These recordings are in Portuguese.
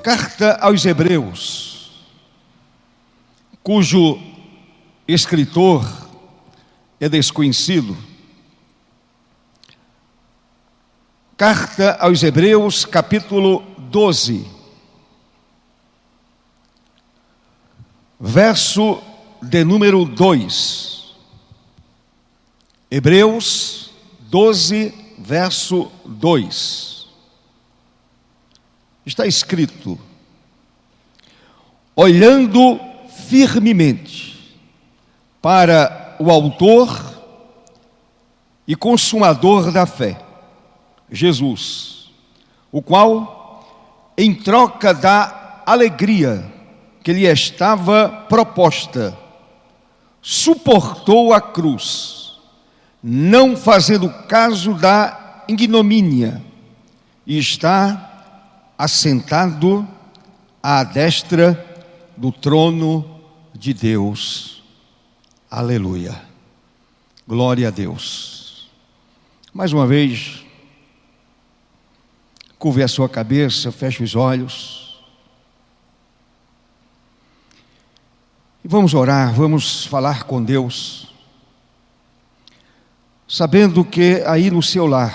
Carta aos Hebreus, cujo escritor é desconhecido. Carta aos Hebreus, capítulo 12, verso de número 2. Hebreus 12, verso 2. Está escrito: olhando firmemente para o autor e consumador da fé, Jesus, o qual, em troca da alegria que lhe estava proposta, suportou a cruz, não fazendo caso da ignomínia, e está assentado à destra do trono de Deus. Aleluia. Glória a Deus. Mais uma vez, curve a sua cabeça, feche os olhos. E vamos orar, vamos falar com Deus, sabendo que aí no seu lar,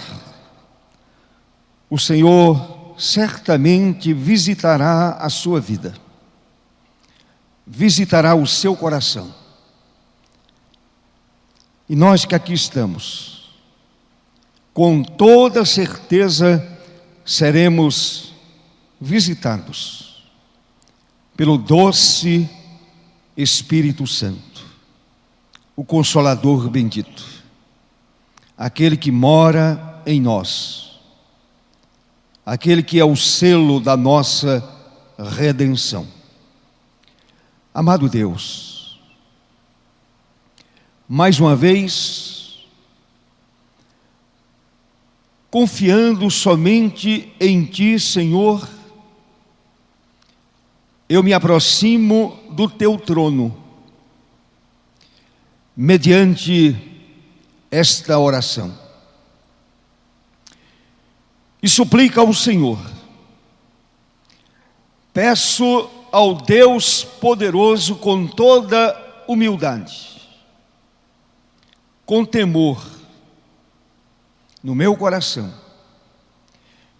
o Senhor certamente visitará a sua vida, visitará o seu coração. E nós que aqui estamos, com toda certeza, seremos visitados pelo doce Espírito Santo, o Consolador bendito, aquele que mora em nós, aquele que é o selo da nossa redenção. Amado Deus, mais uma vez, confiando somente em Ti, Senhor, eu me aproximo do Teu trono, mediante esta oração. E suplica ao Senhor, peço ao Deus poderoso com toda humildade, com temor no meu coração,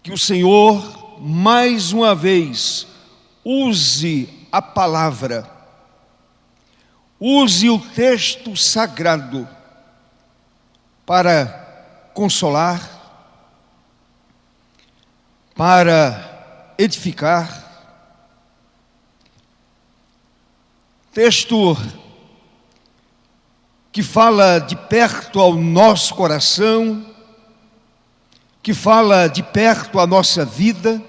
que o Senhor mais uma vez use a palavra, use o texto sagrado para consolar, para edificar. Texto que fala de perto ao nosso coração, que fala de perto à nossa vida,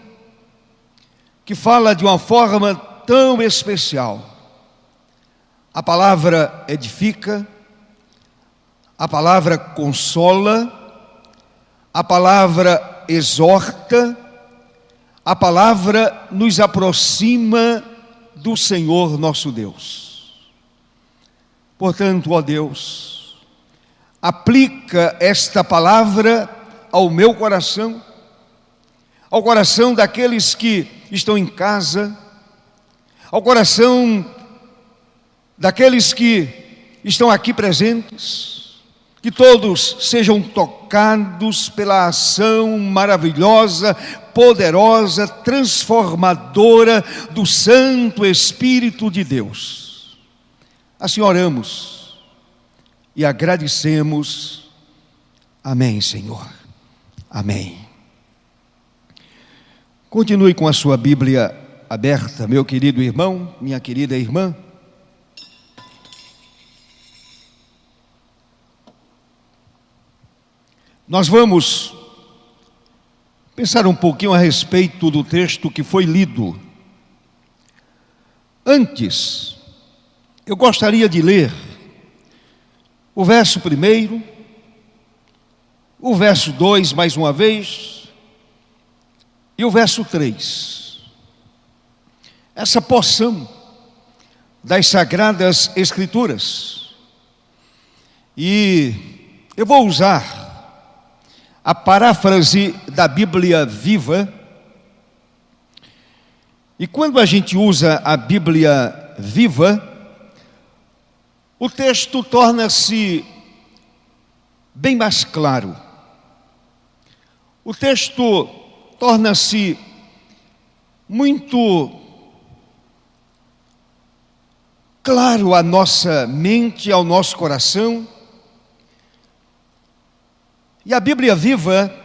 que fala de uma forma tão especial. A palavra edifica, a palavra consola, a palavra exorta, a palavra nos aproxima do Senhor nosso Deus. Portanto, ó Deus, aplica esta palavra ao meu coração, ao coração daqueles que estão em casa, ao coração daqueles que estão aqui presentes, que todos sejam tocados pela ação maravilhosa, poderosa, transformadora do Santo Espírito de Deus. Assim oramos e agradecemos. Amém, Senhor. Amém. Continue com a sua Bíblia aberta, meu querido irmão, minha querida irmã. Nós vamos pensar um pouquinho a respeito do texto que foi lido. Antes, eu gostaria de ler o verso 1, o verso 2 mais uma vez, e o verso 3. Essa porção das Sagradas Escrituras. E eu vou usar a paráfrase da Bíblia Viva. E quando a gente usa a Bíblia Viva, o texto torna-se bem mais claro. O texto torna-se muito claro à nossa mente, ao nosso coração. E a Bíblia Viva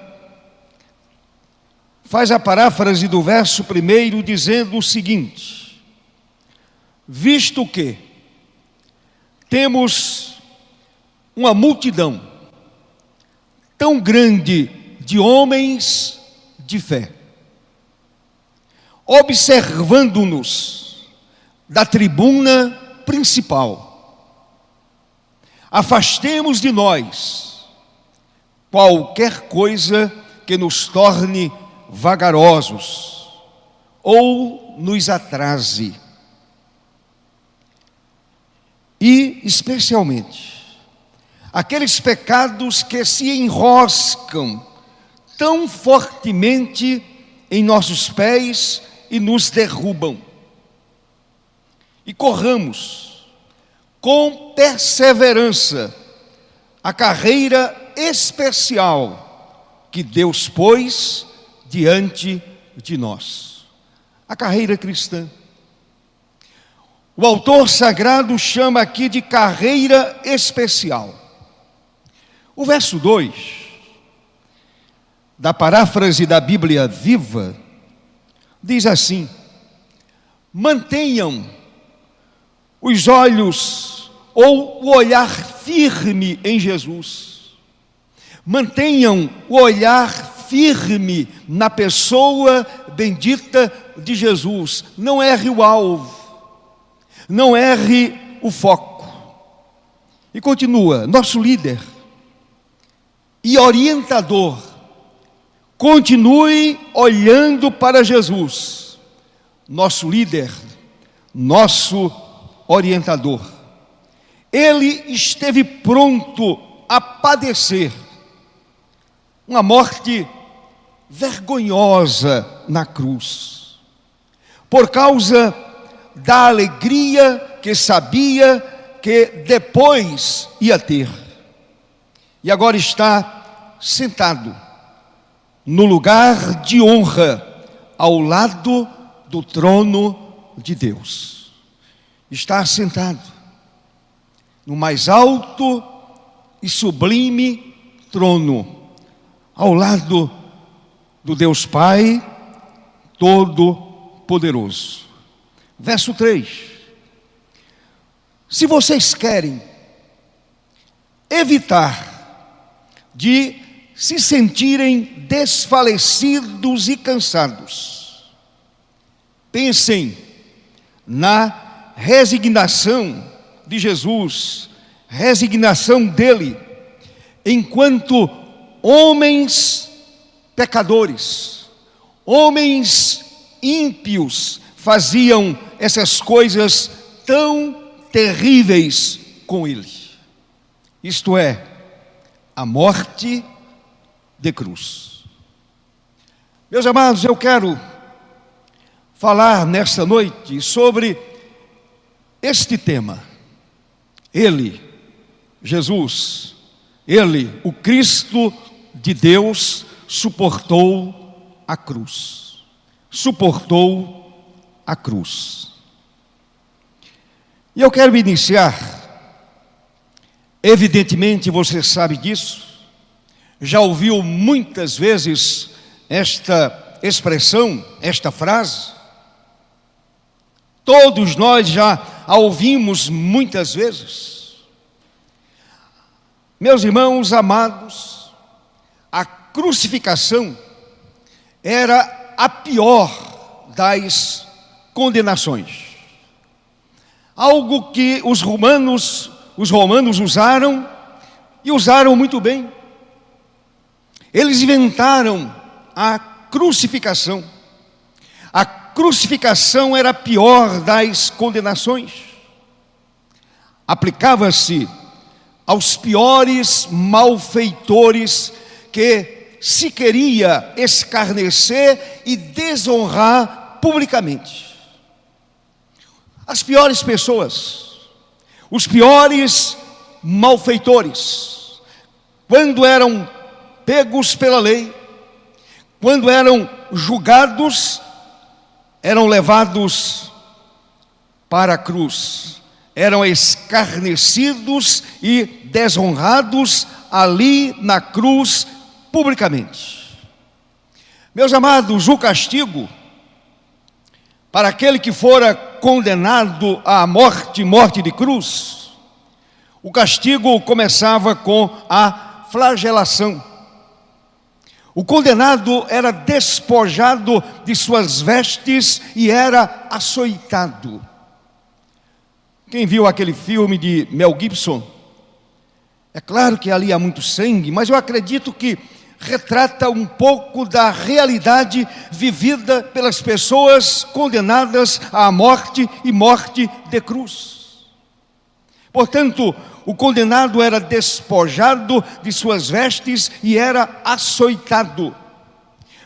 faz a paráfrase do verso 1 dizendo o seguinte: visto que temos uma multidão tão grande de homens de fé, observando-nos da tribuna principal, afastemos de nós qualquer coisa que nos torne vagarosos ou nos atrase, e especialmente aqueles pecados que se enroscam tão fortemente em nossos pés e nos derrubam, e corramos com perseverança a carreira especial que Deus pôs diante de nós, a carreira cristã. O autor sagrado chama aqui de carreira especial. O verso 2 da paráfrase da Bíblia Viva diz assim: mantenham os olhos ou o olhar firme em Jesus. Mantenham o olhar firme na pessoa bendita de Jesus. Não erre o alvo, não erre o foco. E continua: nosso líder e orientador, continue olhando para Jesus, nosso líder, nosso orientador. Ele esteve pronto a padecer uma morte vergonhosa na cruz, por causa da alegria que sabia que depois ia ter. E agora está sentado no lugar de honra, ao lado do trono de Deus. Está sentado no mais alto e sublime trono, ao lado do Deus Pai Todo-Poderoso. Verso 3: se vocês querem evitar de se sentirem desfalecidos e cansados, pensem na resignação de Jesus, resignação dele, enquanto homens pecadores, homens ímpios faziam essas coisas tão terríveis com ele. Isto é, a morte de cruz. Meus amados, eu quero falar nesta noite sobre este tema. Ele, Jesus, ele, o Cristo de Deus, suportou a cruz. Suportou a cruz. E eu quero iniciar, evidentemente você sabe disso, já ouviu muitas vezes esta expressão, esta frase. Todos nós já a ouvimos muitas vezes. Meus irmãos amados, a crucificação era a pior das condenações. Algo que os romanos usaram, e usaram muito bem. Eles inventaram a crucificação. A crucificação era a pior das condenações. aplicava-se aos piores malfeitores que se queria escarnecer e desonrar publicamente. As piores pessoas, os piores malfeitores, quando eram pegos pela lei, quando eram julgados, eram levados para a cruz, eram escarnecidos e desonrados ali na cruz publicamente. Meus amados, o castigo para aquele que fora condenado à morte, morte de cruz, o castigo começava com a flagelação. O condenado era despojado de suas vestes e era açoitado. Quem viu aquele filme de Mel Gibson, é claro que ali há muito sangue, mas eu acredito que retrata um pouco da realidade vivida pelas pessoas condenadas à morte e morte de cruz. Portanto, o condenado era despojado de suas vestes e era açoitado,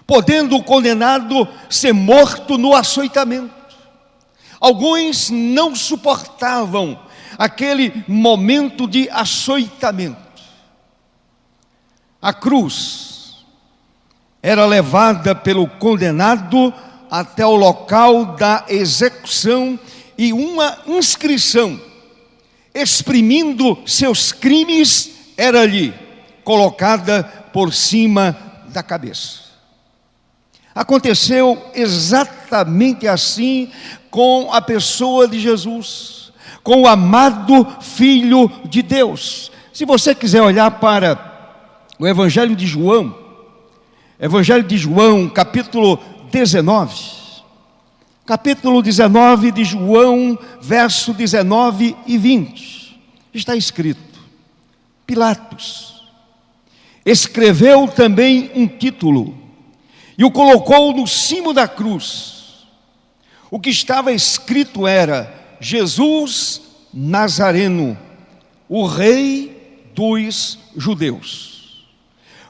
podendo o condenado ser morto no açoitamento. Alguns não suportavam aquele momento de açoitamento. A cruz era levada pelo condenado até o local da execução e uma inscrição exprimindo seus crimes era ali colocada por cima da cabeça. Aconteceu exatamente assim com a pessoa de Jesus, com o amado Filho de Deus. Se você quiser olhar para o Evangelho de João, capítulo 19. Capítulo 19 de João, verso 19 e 20. Está escrito: Pilatos escreveu também um título e o colocou no cimo da cruz. O que estava escrito era: Jesus Nazareno, o Rei dos Judeus.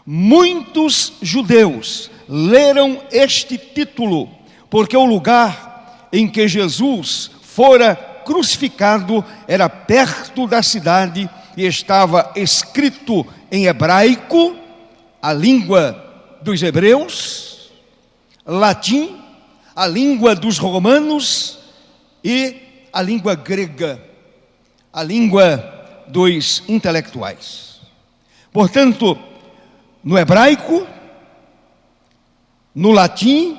Muitos judeus leram este título, porque o lugar em que Jesus fora crucificado era perto da cidade e estava escrito em hebraico, a língua dos hebreus, latim, a língua dos romanos e a língua grega, a língua dos intelectuais. Portanto, no hebraico, no latim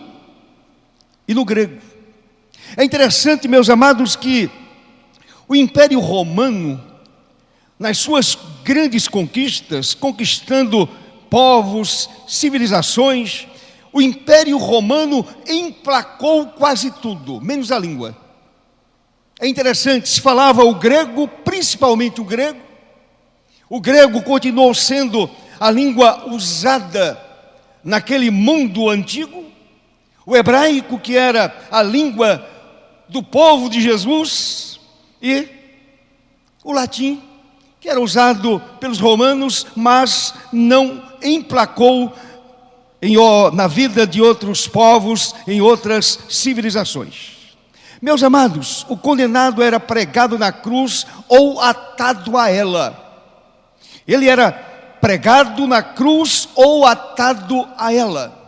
e no grego. É interessante, meus amados, que o Império Romano, nas suas grandes conquistas, conquistando povos, civilizações, o Império Romano emplacou quase tudo, menos a língua. É interessante, se falava o grego, principalmente o grego. O grego continuou sendo a língua usada naquele mundo antigo. O hebraico, que era a língua do povo de Jesus, e o latim, que era usado pelos romanos, mas não emplacou na vida de outros povos, em outras civilizações. Meus amados, o condenado era pregado na cruz ou atado a ela. Ele era pregado na cruz ou atado a ela.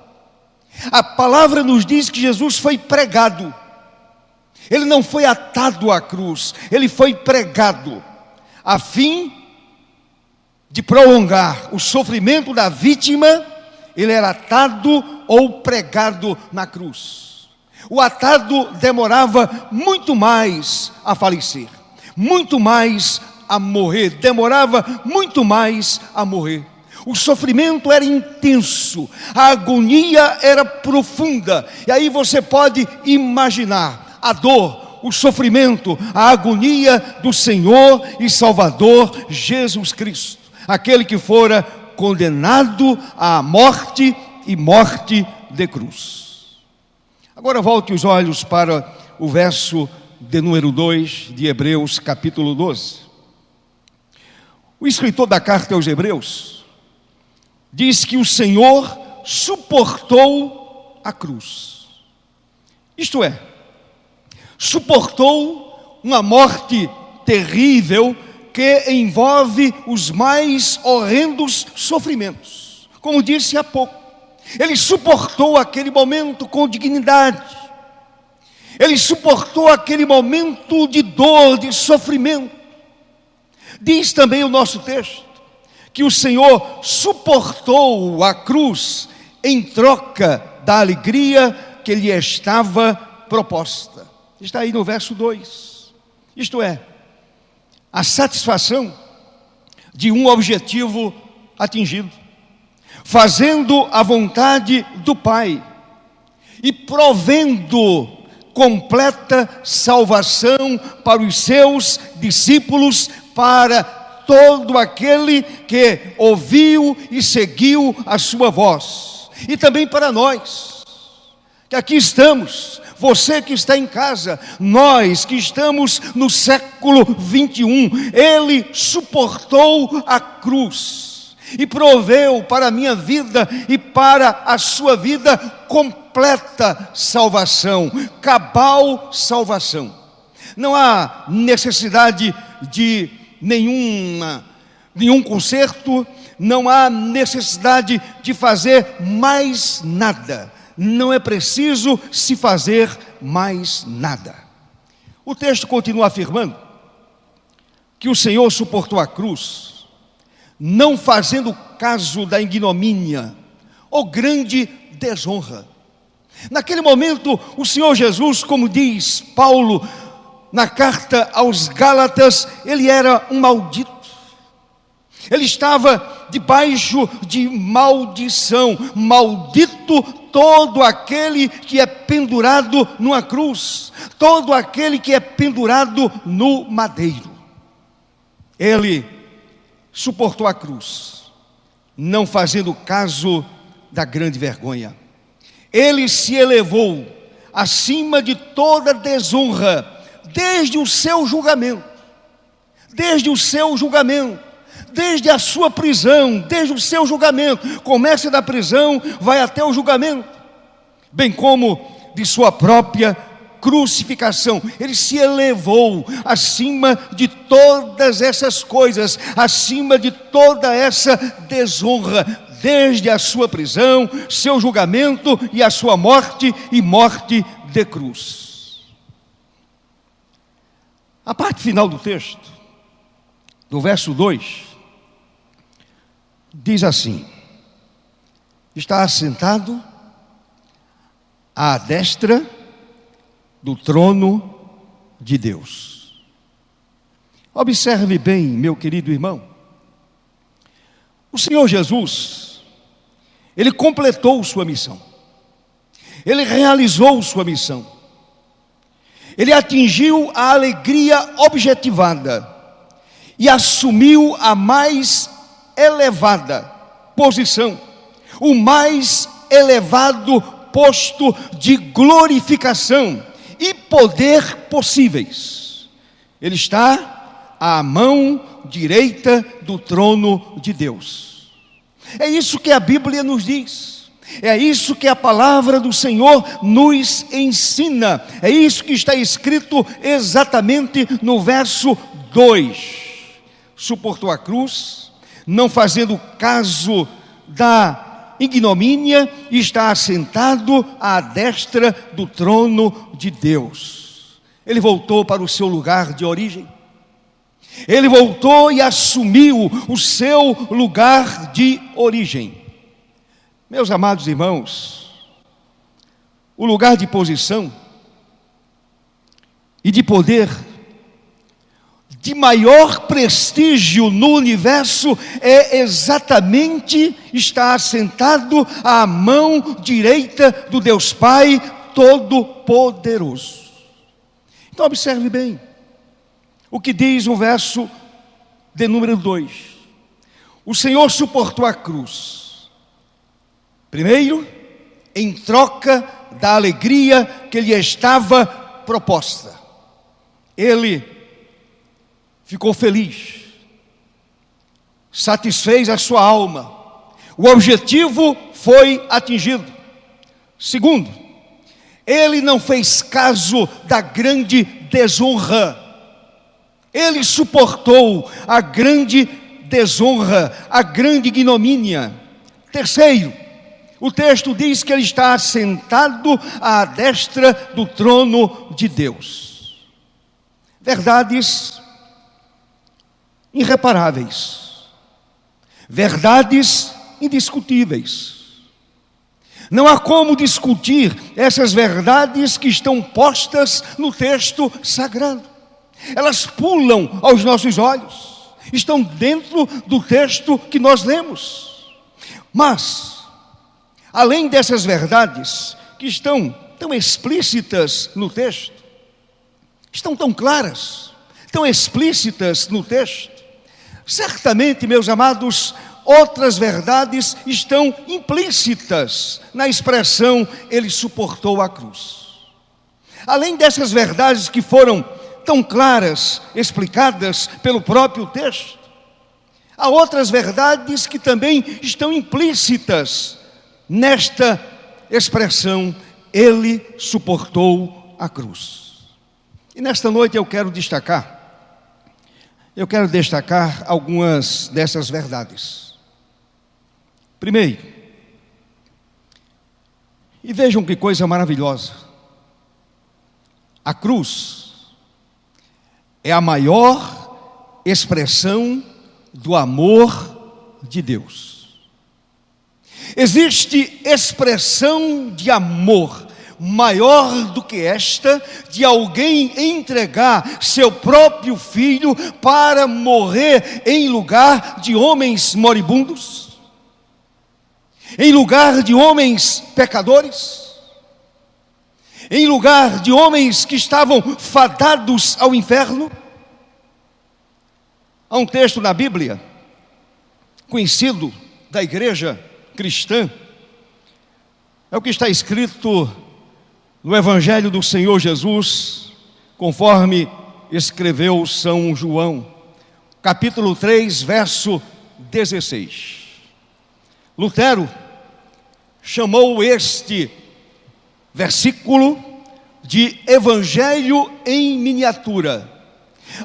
A palavra nos diz que Jesus foi pregado. Ele não foi atado à cruz, ele foi pregado, a fim de prolongar o sofrimento da vítima. Ele era atado ou pregado na cruz. O atado demorava muito mais a falecer, muito mais a morrer, demorava muito mais a morrer. O sofrimento era intenso, a agonia era profunda, e aí você pode imaginar a dor, o sofrimento, a agonia do Senhor e Salvador Jesus Cristo, aquele que fora condenado à morte e morte de cruz. Agora volte os olhos para o verso de número 2 de Hebreus capítulo 12. O escritor da carta aos Hebreus diz que o Senhor suportou a cruz. Isto é, suportou uma morte terrível que envolve os mais horrendos sofrimentos. Como disse há pouco, ele suportou aquele momento com dignidade. Ele suportou aquele momento de dor, de sofrimento. Diz também o nosso texto que o Senhor suportou a cruz em troca da alegria que lhe estava proposta. Está aí no verso 2. Isto é, a satisfação de um objetivo atingido, fazendo a vontade do Pai e provendo completa salvação para os seus discípulos, para todo aquele que ouviu e seguiu a sua voz, e também para nós, que aqui estamos, você que está em casa, nós que estamos no século 21, Ele suportou a cruz e proveu para a minha vida e para a sua vida completa salvação, cabal salvação. Não há necessidade de nenhum conserto, não há necessidade de fazer mais nada. Não é preciso se fazer mais nada. O texto continua afirmando que o Senhor suportou a cruz, não fazendo caso da ignomínia ou grande desonra. Naquele momento, o Senhor Jesus, como diz Paulo na carta aos Gálatas, ele era um maldito. Ele estava debaixo de maldição. Maldito todo aquele que é pendurado numa cruz, todo aquele que é pendurado no madeiro. Ele suportou a cruz, não fazendo caso da grande vergonha. Ele se elevou acima de toda desonra, desde o seu julgamento, desde a sua prisão, desde o seu julgamento. Começa da prisão, vai até o julgamento, bem como de sua própria crucificação. Ele se elevou acima de todas essas coisas, acima de toda essa desonra, desde a sua prisão, seu julgamento e a sua morte, e morte de cruz. A parte final do texto, do verso 2, diz assim: está assentado à destra do trono de Deus. Observe bem, meu querido irmão, o Senhor Jesus, Ele completou sua missão, Ele realizou sua missão, Ele atingiu a alegria objetivada e assumiu a mais elevada posição, o mais elevado posto de glorificação e poder possíveis. Ele está à mão direita do trono de Deus. É isso que a Bíblia nos diz. É isso que a palavra do Senhor nos ensina. É isso que está escrito exatamente no verso 2. Suportou a cruz, não fazendo caso da ignomínia, está assentado à destra do trono de Deus. Ele voltou para o seu lugar de origem. Ele voltou e assumiu o seu lugar de origem. Meus amados irmãos, o lugar de posição e de poder, de maior prestígio no universo, é exatamente estar assentado à mão direita do Deus Pai Todo-Poderoso. Então observe bem o que diz o verso de número 2. O Senhor suportou a cruz, primeiro, em troca da alegria que lhe estava proposta. Ele ficou feliz satisfez a sua alma. O objetivo foi atingido. Segundo, ele não fez caso da grande desonra. Ele suportou a grande desonra, a grande ignomínia. Terceiro, o texto diz que ele está sentado à destra do trono de Deus. Verdades irreparáveis, verdades indiscutíveis. Não há como discutir essas verdades que estão postas no texto sagrado. Elas pulam aos nossos olhos, estão dentro do texto que nós lemos. Mas, além dessas verdades que estão tão explícitas no texto, estão tão claras, tão explícitas no texto, certamente, meus amados, outras verdades estão implícitas na expressão ele suportou a cruz. Além dessas verdades que foram tão claras, explicadas pelo próprio texto, há outras verdades que também estão implícitas nesta expressão, ele suportou a cruz. E nesta noite eu quero destacar algumas dessas verdades. Primeiro, e vejam que coisa maravilhosa, a cruz é a maior expressão do amor de Deus. Existe expressão de amor maior do que esta, de alguém entregar seu próprio filho para morrer em lugar de homens moribundos? Em lugar de homens pecadores? Em lugar de homens que estavam fadados ao inferno? Há um texto na Bíblia, conhecido da igreja cristã, é o que está escrito no Evangelho do Senhor Jesus, conforme escreveu São João, capítulo 3, verso 16. Lutero chamou este versículo de Evangelho em miniatura.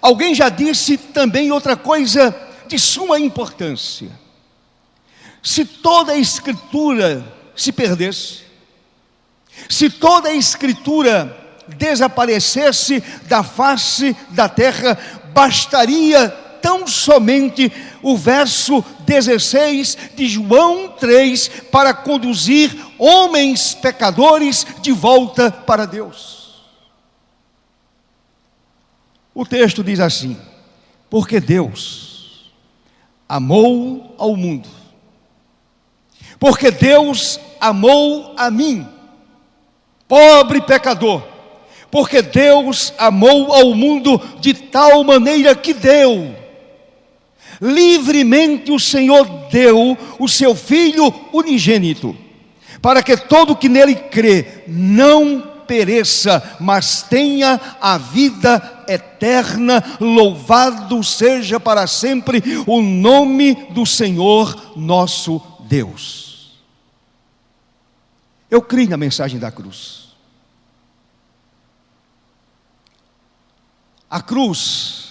Alguém já disse também outra coisa de suma importância. Se toda a Escritura se perdesse, se toda a Escritura desaparecesse da face da terra, bastaria tão somente o verso 16 de João 3 para conduzir homens pecadores de volta para Deus. O texto diz assim: porque Deus amou ao mundo, porque Deus amou a mim, pobre pecador, porque Deus amou ao mundo de tal maneira que deu. Livremente o Senhor deu o seu Filho unigênito, para que todo que nele crê não pereça, mas tenha a vida eterna. Louvado seja para sempre o nome do Senhor nosso Deus. Eu creio na mensagem da cruz. A cruz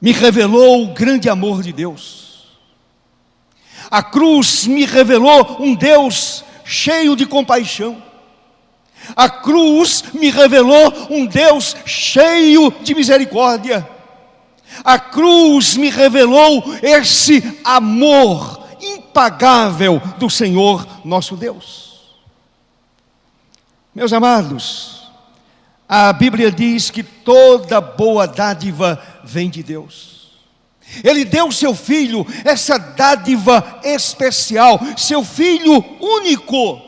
me revelou o grande amor de Deus. A cruz me revelou um Deus cheio de compaixão. A cruz me revelou um Deus cheio de misericórdia. A cruz me revelou esse amor impagável do Senhor nosso Deus. Meus amados, a Bíblia diz que toda boa dádiva vem de Deus. Ele deu seu Filho, essa dádiva especial, seu Filho único,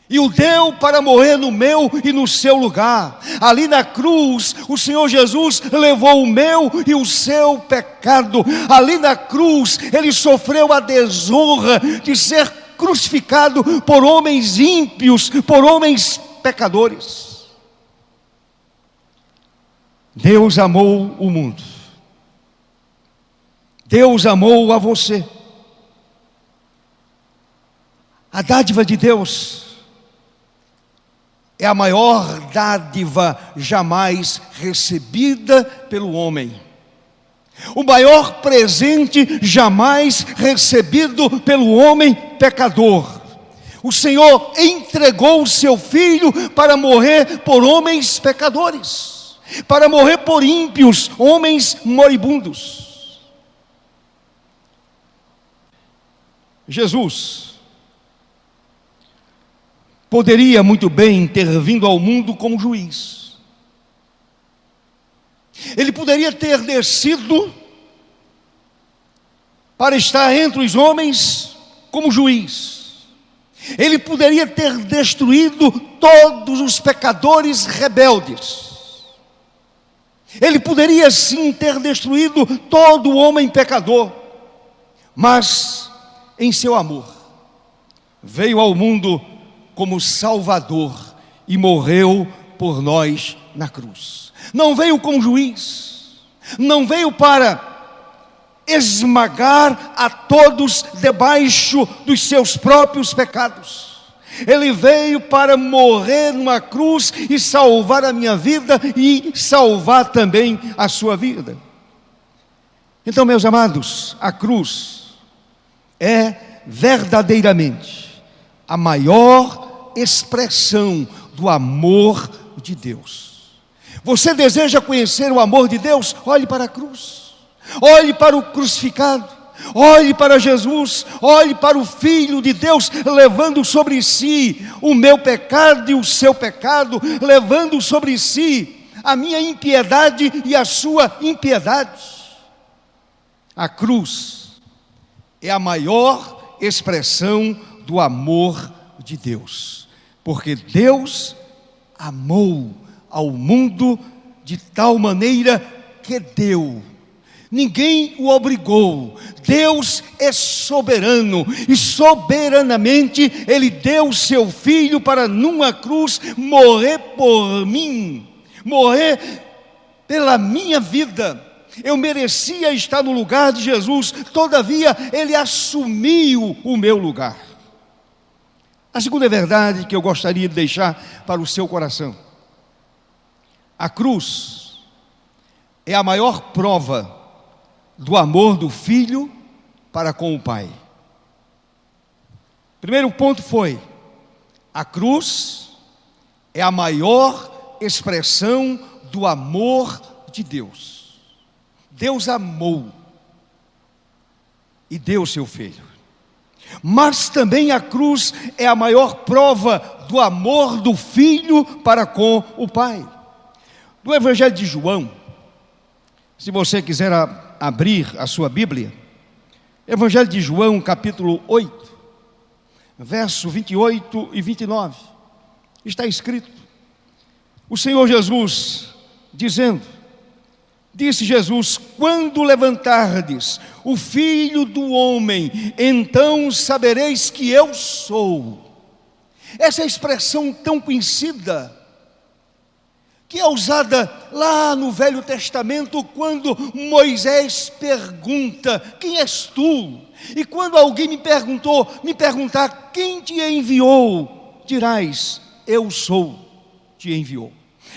e o deu para morrer no meu e no seu lugar. Ali na cruz, o Senhor Jesus levou o meu e o seu pecado. Ali na cruz, Ele sofreu a desonra de ser crucificado por homens ímpios, por homens pecadores. Deus amou o mundo. Deus amou a você. A dádiva de Deus é a maior dádiva jamais recebida pelo homem. O maior presente jamais recebido pelo homem pecador. O Senhor entregou o seu Filho para morrer por homens pecadores, para morrer por ímpios, homens moribundos. Jesus poderia muito bem ter vindo ao mundo como juiz. Ele poderia ter descido para estar entre os homens como juiz. Ele poderia ter destruído todos os pecadores rebeldes. Ele poderia sim ter destruído todo homem pecador. Mas, em seu amor, veio ao mundo como Salvador e morreu por nós na cruz. Não veio como juiz, não veio para esmagar a todos debaixo dos seus próprios pecados. Ele veio para morrer numa cruz e salvar a minha vida e salvar também a sua vida. Então, meus amados, a cruz é verdadeiramente a maior expressão do amor de Deus. Você deseja conhecer o amor de Deus? Olhe para a cruz. Olhe para o crucificado, olhe para Jesus, olhe para o Filho de Deus, levando sobre si o meu pecado e o seu pecado, levando sobre si a minha impiedade e a sua impiedade. A cruz é a maior expressão do amor de Deus, porque Deus amou ao mundo de tal maneira que deu. Ninguém o obrigou. Deus é soberano e soberanamente Ele deu o seu Filho para numa cruz morrer por mim, morrer pela minha vida. Eu merecia estar no lugar de Jesus, todavia Ele assumiu o meu lugar. A segunda verdade que eu gostaria de deixar para o seu coração: a cruz é a maior prova do amor do Filho para com o Pai. Primeiro ponto foi: a cruz é a maior expressão do amor de Deus. Deus amou e deu o seu Filho. Mas também a cruz é a maior prova do amor do Filho para com o Pai. No Evangelho de João, se você quiser abrir a sua Bíblia, Evangelho de João, capítulo 8, verso 28 e 29, está escrito: o Senhor Jesus dizendo, disse Jesus: quando levantardes o Filho do Homem, então sabereis que eu sou. Essa expressão tão conhecida, que é usada lá no Velho Testamento, quando Moisés pergunta: quem és tu? E quando alguém me perguntar quem te enviou, dirás: eu sou, te enviou.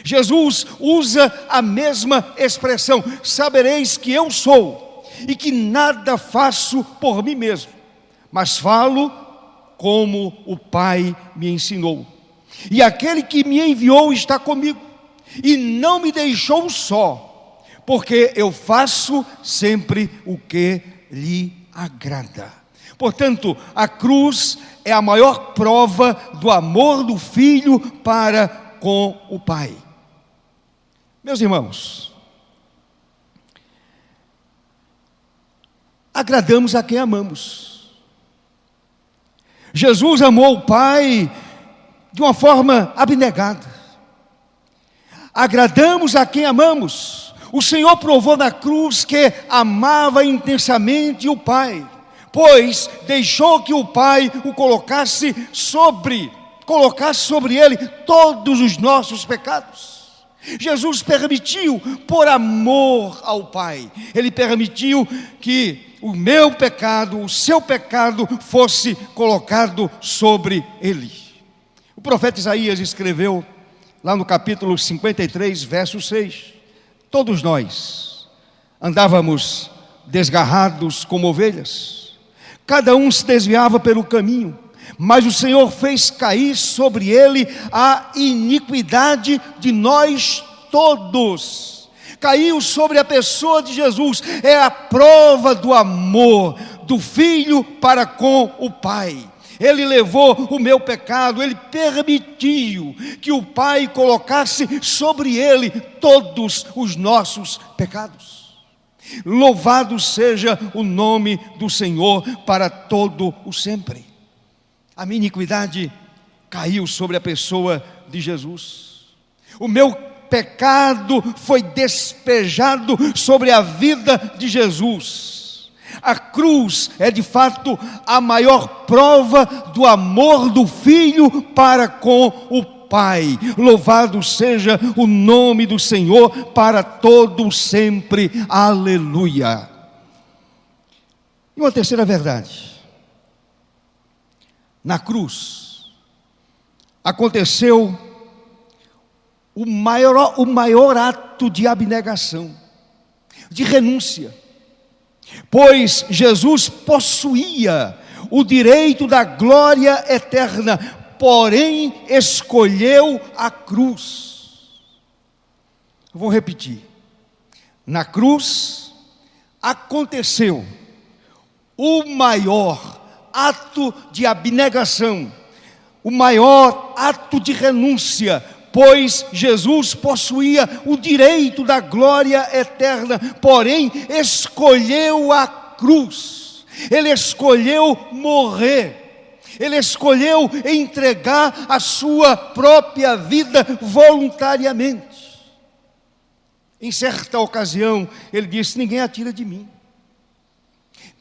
Jesus usa a mesma expressão: sabereis que eu sou, e que nada faço por mim mesmo, mas falo como o Pai me ensinou. E aquele que me enviou está comigo, e não me deixou só, porque eu faço sempre o que lhe agrada. Portanto, a cruz é a maior prova do amor do Filho para com o Pai. Meus irmãos, agradamos a quem amamos. Jesus amou o Pai de uma forma abnegada. Agradamos a quem amamos. O Senhor provou na cruz que amava intensamente o Pai, pois deixou que o Pai o colocasse sobre ele todos os nossos pecados. Jesus permitiu por amor ao Pai. Ele permitiu que o meu pecado, o seu pecado fosse colocado sobre ele. O profeta Isaías escreveu lá no capítulo 53, verso 6: todos nós andávamos desgarrados como ovelhas, cada um se desviava pelo caminho, mas o Senhor fez cair sobre ele a iniquidade de nós todos. Caiu sobre a pessoa de Jesus. É a prova do amor do Filho para com o Pai. Ele levou o meu pecado, Ele permitiu que o Pai colocasse sobre Ele todos os nossos pecados. Louvado seja o nome do Senhor para todo o sempre. A minha iniquidade caiu sobre a pessoa de Jesus. O meu pecado foi despejado sobre a vida de Jesus. A cruz é de fato a maior prova do amor do Filho para com o Pai. Louvado seja o nome do Senhor para todo sempre. Aleluia. E uma terceira verdade: na cruz aconteceu o maior ato de abnegação, de renúncia, pois Jesus possuía o direito da glória eterna, porém escolheu a cruz. Vou repetir: na cruz aconteceu o maior ato de abnegação, o maior ato de renúncia, pois Jesus possuía o direito da glória eterna, porém escolheu a cruz. Ele escolheu morrer, ele escolheu entregar a sua própria vida voluntariamente. Em certa ocasião, ele disse: ninguém atira de mim.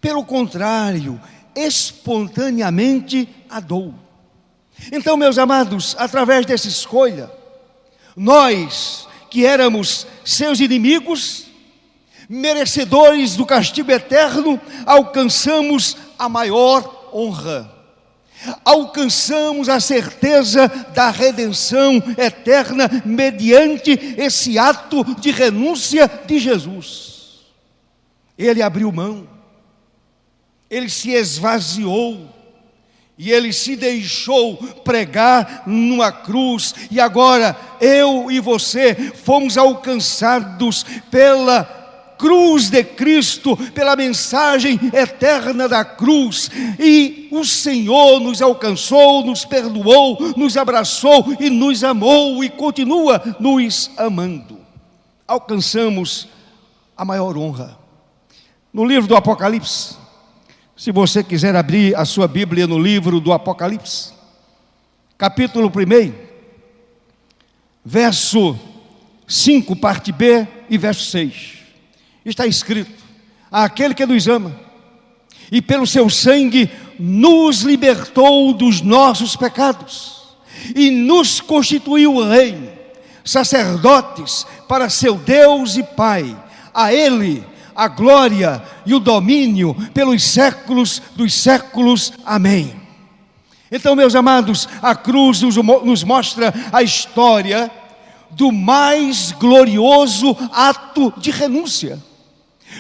Pelo contrário, espontaneamente a dou. Então, meus amados, através dessa escolha, nós que éramos seus inimigos, merecedores do castigo eterno, alcançamos a maior honra. Alcançamos a certeza da redenção eterna mediante esse ato de renúncia de Jesus. Ele abriu mão, ele se esvaziou, e ele se deixou pregar numa cruz. E agora eu e você fomos alcançados pela cruz de Cristo, pela mensagem eterna da cruz. E o Senhor nos alcançou, nos perdoou, nos abraçou e nos amou e continua nos amando. Alcançamos a maior honra. No livro do Apocalipse, se você quiser abrir a sua Bíblia no livro do Apocalipse, capítulo 1, verso 5, parte B e verso 6, está escrito: aquele que nos ama e pelo seu sangue nos libertou dos nossos pecados e nos constituiu reino, sacerdotes para seu Deus e Pai. A Ele a glória e o domínio pelos séculos dos séculos. Amém. Então, meus amados, a cruz nos mostra a história do mais glorioso ato de renúncia.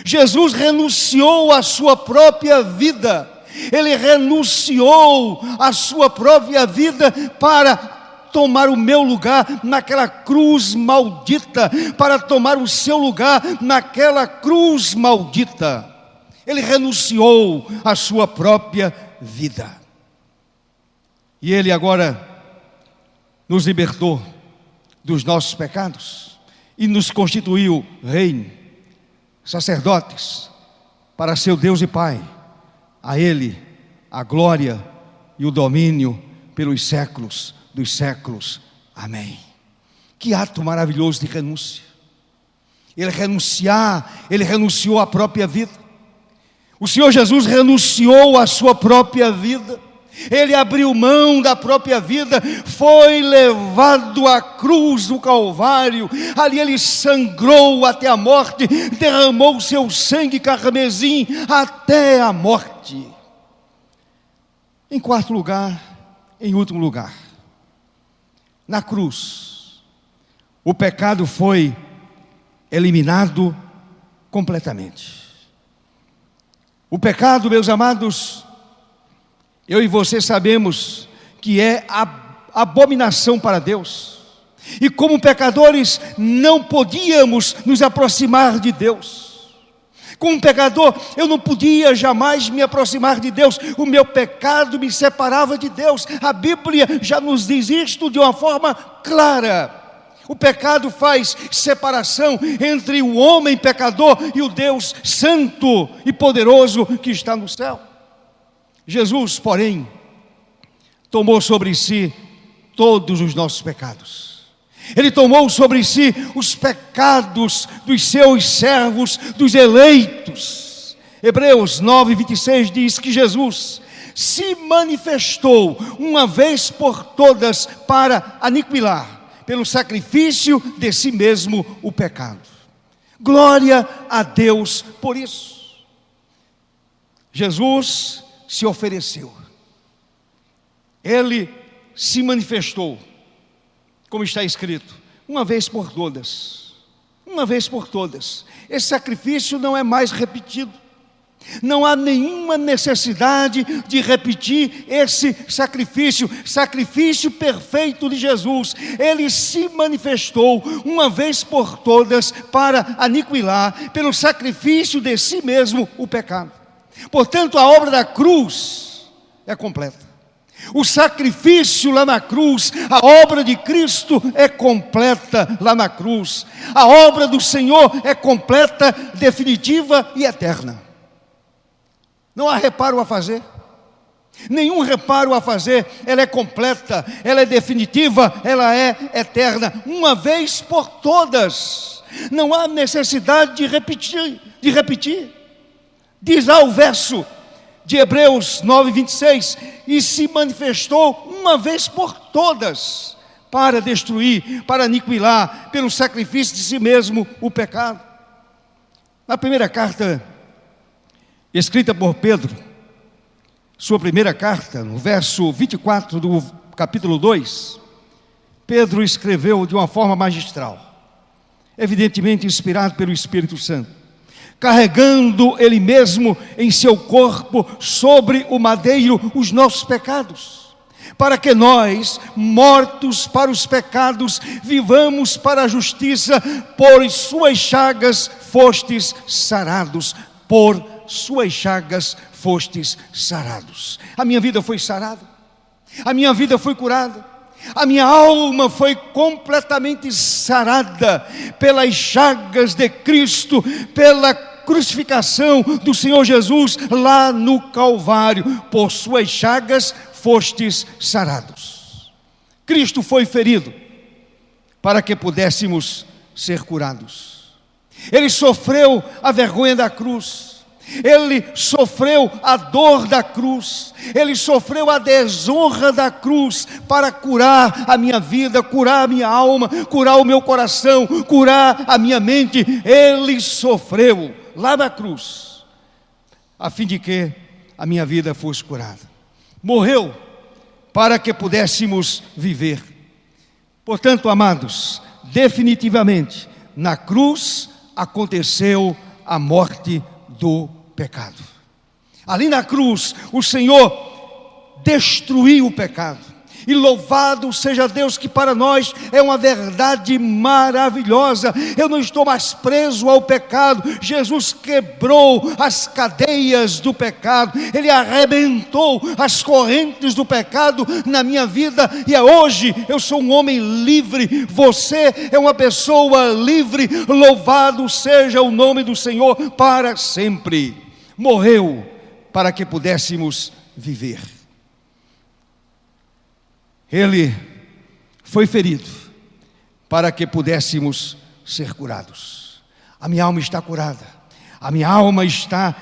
Jesus renunciou à sua própria vida. Ele renunciou à sua própria vida para tomar o meu lugar naquela cruz maldita, para tomar o seu lugar naquela cruz maldita. Ele renunciou à sua própria vida. E Ele agora nos libertou dos nossos pecados e nos constituiu reino, sacerdotes para seu Deus e Pai. A Ele a glória e o domínio pelos séculos dos séculos. Amém. Que ato maravilhoso de renúncia. Ele renunciou à própria vida. O Senhor Jesus renunciou à sua própria vida Ele abriu mão da própria vida, foi levado à cruz do Calvário. Ali ele sangrou até a morte, derramou seu sangue carmesim até a morte. Em quarto lugar, em último lugar, na cruz, o pecado foi eliminado completamente. O pecado, meus amados, eu e você sabemos que é abominação para Deus. E como pecadores, não podíamos nos aproximar de Deus. Como pecador, eu não podia jamais me aproximar de Deus. O meu pecado me separava de Deus. A Bíblia já nos diz isto de uma forma clara. O pecado faz separação entre o homem pecador e o Deus santo e poderoso que está no céu. Jesus, porém, tomou sobre si todos os nossos pecados. Ele tomou sobre si os pecados dos seus servos, dos eleitos. Hebreus 9:26 diz que Jesus se manifestou uma vez por todas para aniquilar, pelo sacrifício de si mesmo, o pecado. Glória a Deus por isso. Jesus se ofereceu. Ele se manifestou, como está escrito, uma vez por todas. Uma vez por todas. Esse sacrifício não é mais repetido. Não há nenhuma necessidade de repetir esse sacrifício. Sacrifício perfeito de Jesus. Ele se manifestou uma vez por todas para aniquilar, pelo sacrifício de si mesmo, o pecado. Portanto, a obra da cruz é completa. O sacrifício lá na cruz, a obra de Cristo é completa lá na cruz. A obra do Senhor é completa, definitiva e eterna. Não há reparo a fazer. Nenhum reparo a fazer. Ela é completa, ela é definitiva, ela é eterna. Uma vez por todas. Não há necessidade de repetir. Diz lá o verso de Hebreus 9:26, e se manifestou uma vez por todas, para destruir, para aniquilar, pelo sacrifício de si mesmo, o pecado. Na primeira carta, escrita por Pedro, sua primeira carta, no verso 24 do capítulo 2, Pedro escreveu de uma forma magistral, evidentemente inspirado pelo Espírito Santo, carregando Ele mesmo em seu corpo sobre o madeiro os nossos pecados, para que nós, mortos para os pecados, vivamos para a justiça. Por suas chagas fostes sarados. Por suas chagas fostes sarados. A minha vida foi sarada, a minha vida foi curada, a minha alma foi completamente sarada pelas chagas de Cristo, pela crucificação do Senhor Jesus lá no Calvário. Por suas chagas fostes sarados. Cristo foi ferido para que pudéssemos ser curados. Ele sofreu a vergonha da cruz. Ele sofreu a dor da cruz. Ele sofreu a desonra da cruz para curar a minha vida, curar a minha alma, curar o meu coração, curar a minha mente. Ele sofreu lá na cruz, a fim de que a minha vida fosse curada. Morreu para que pudéssemos viver. Portanto, amados, definitivamente, na cruz aconteceu a morte do pecado. Ali na cruz, o Senhor destruiu o pecado. E louvado seja Deus, que para nós é uma verdade maravilhosa. Eu não estou mais preso ao pecado. Jesus quebrou as cadeias do pecado. Ele arrebentou as correntes do pecado na minha vida. E hoje eu sou um homem livre. Você é uma pessoa livre. Louvado seja o nome do Senhor para sempre. Morreu para que pudéssemos viver. Ele foi ferido para que pudéssemos ser curados. A minha alma está curada. A minha alma está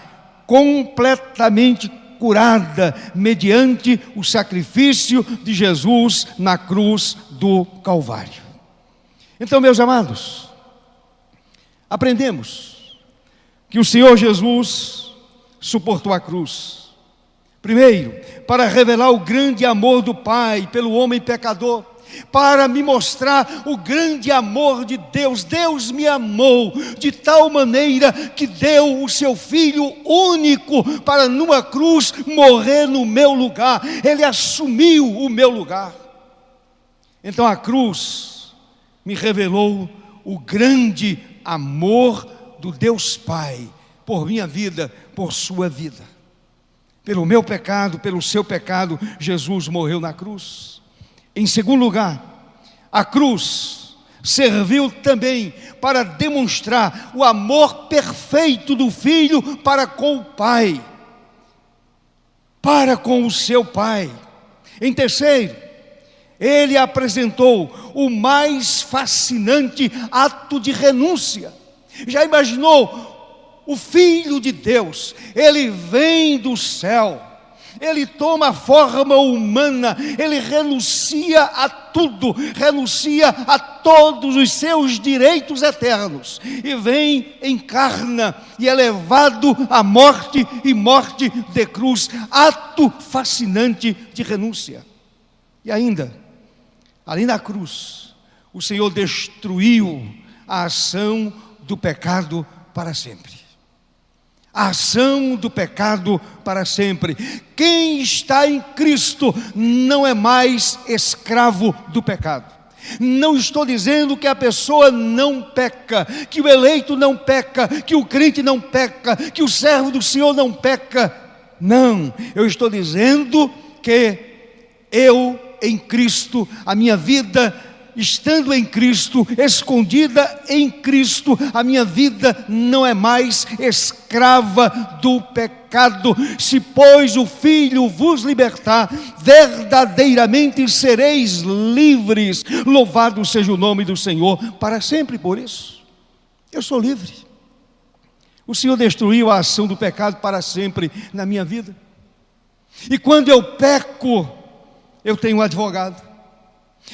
completamente curada mediante o sacrifício de Jesus na cruz do Calvário. Então, meus amados, aprendemos que o Senhor Jesus suportou a cruz. Primeiro, para revelar o grande amor do Pai pelo homem pecador, para me mostrar o grande amor de Deus. Deus me amou de tal maneira que deu o seu Filho único para numa cruz morrer no meu lugar. Ele assumiu o meu lugar. Então a cruz me revelou o grande amor do Deus Pai por minha vida, por sua vida. Pelo meu pecado, pelo seu pecado, Jesus morreu na cruz. Em segundo lugar, a cruz serviu também para demonstrar o amor perfeito do Filho para com o Pai, para com o seu Pai. Em terceiro, ele apresentou o mais fascinante ato de renúncia. Já imaginou? O Filho de Deus, ele vem do céu, ele toma a forma humana, ele renuncia a tudo, renuncia a todos os seus direitos eternos, e vem, encarna, e é levado à morte, e morte de cruz, ato fascinante de renúncia. E ainda, ali na cruz, o Senhor destruiu a ação do pecado para sempre. A ação do pecado para sempre. Quem está em Cristo não é mais escravo do pecado. Não estou dizendo que a pessoa não peca, que o eleito não peca, que o crente não peca, que o servo do Senhor não peca. Não, eu estou dizendo que eu em Cristo, a minha vida estando em Cristo, escondida em Cristo, a minha vida não é mais escrava do pecado. Se, pois, o Filho vos libertar, verdadeiramente sereis livres. Louvado seja o nome do Senhor para sempre por isso. Eu sou livre. O Senhor destruiu a ação do pecado para sempre na minha vida. E quando eu peco, eu tenho um advogado.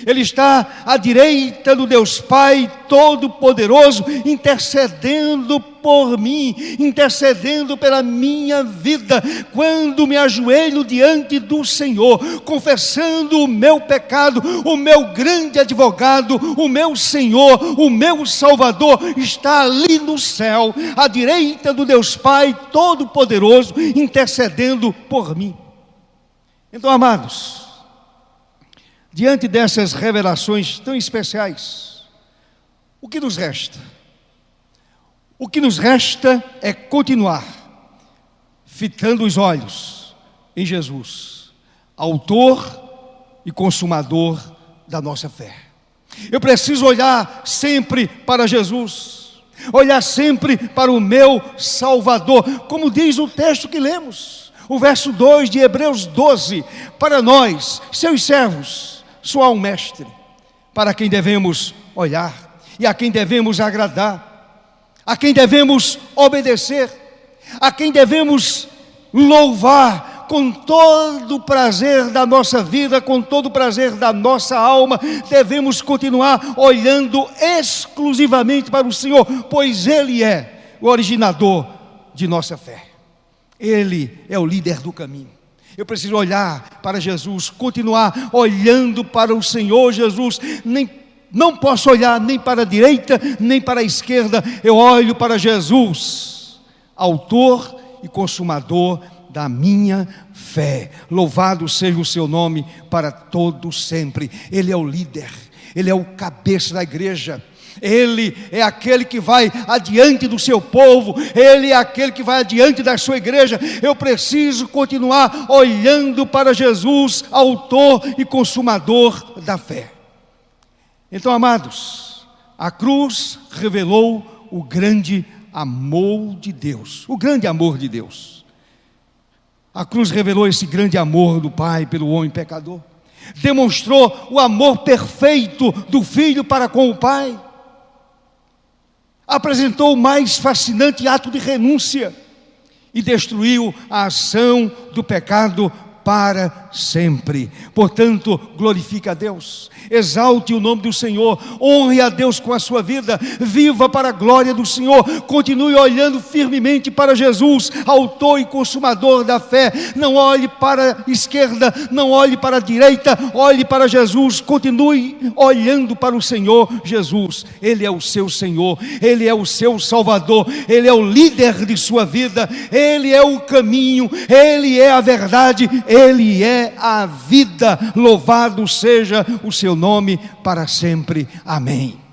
Ele está à direita do Deus Pai Todo-Poderoso, intercedendo por mim, intercedendo pela minha vida. Quando me ajoelho diante do Senhor, confessando o meu pecado, o meu grande advogado, o meu Senhor, o meu Salvador, está ali no céu, à direita do Deus Pai Todo-Poderoso, intercedendo por mim. Então, amados, diante dessas revelações tão especiais, o que nos resta? O que nos resta é continuar fitando os olhos em Jesus, autor e consumador da nossa fé. Eu preciso olhar sempre para Jesus, olhar sempre para o meu Salvador, como diz o texto que lemos, o verso 2 de Hebreus 12, para nós, seus servos, só há um mestre, para quem devemos olhar, e a quem devemos agradar, a quem devemos obedecer, a quem devemos louvar com todo o prazer da nossa vida, com todo o prazer da nossa alma. Devemos continuar olhando exclusivamente para o Senhor, pois Ele é o originador de nossa fé. Ele é o líder do caminho. Eu preciso olhar para Jesus, continuar olhando para o Senhor Jesus. Não posso olhar nem para a direita, nem para a esquerda. Eu olho para Jesus, autor e consumador da minha fé. Louvado seja o seu nome para todo sempre. Ele é o líder, Ele é o cabeça da igreja. Ele é aquele que vai adiante do seu povo, Ele é aquele que vai adiante da sua igreja. Eu preciso continuar olhando para Jesus, autor e consumador da fé. Então, amados, a cruz revelou o grande amor de Deus, o grande amor de Deus. A cruz revelou esse grande amor do Pai pelo homem pecador, demonstrou o amor perfeito do Filho para com o Pai, apresentou o mais fascinante ato de renúncia, e destruiu a ação do pecado para sempre. Portanto, glorifique a Deus, exalte o nome do Senhor, honre a Deus com a sua vida, viva para a glória do Senhor, continue olhando firmemente para Jesus, autor e consumador da fé. Não olhe para a esquerda, não olhe para a direita, olhe para Jesus, continue olhando para o Senhor Jesus. Ele é o seu Senhor, Ele é o seu Salvador, Ele é o líder de sua vida, Ele é o caminho, Ele é a verdade, Ele é a vida. Louvado seja o seu nome para sempre. Amém.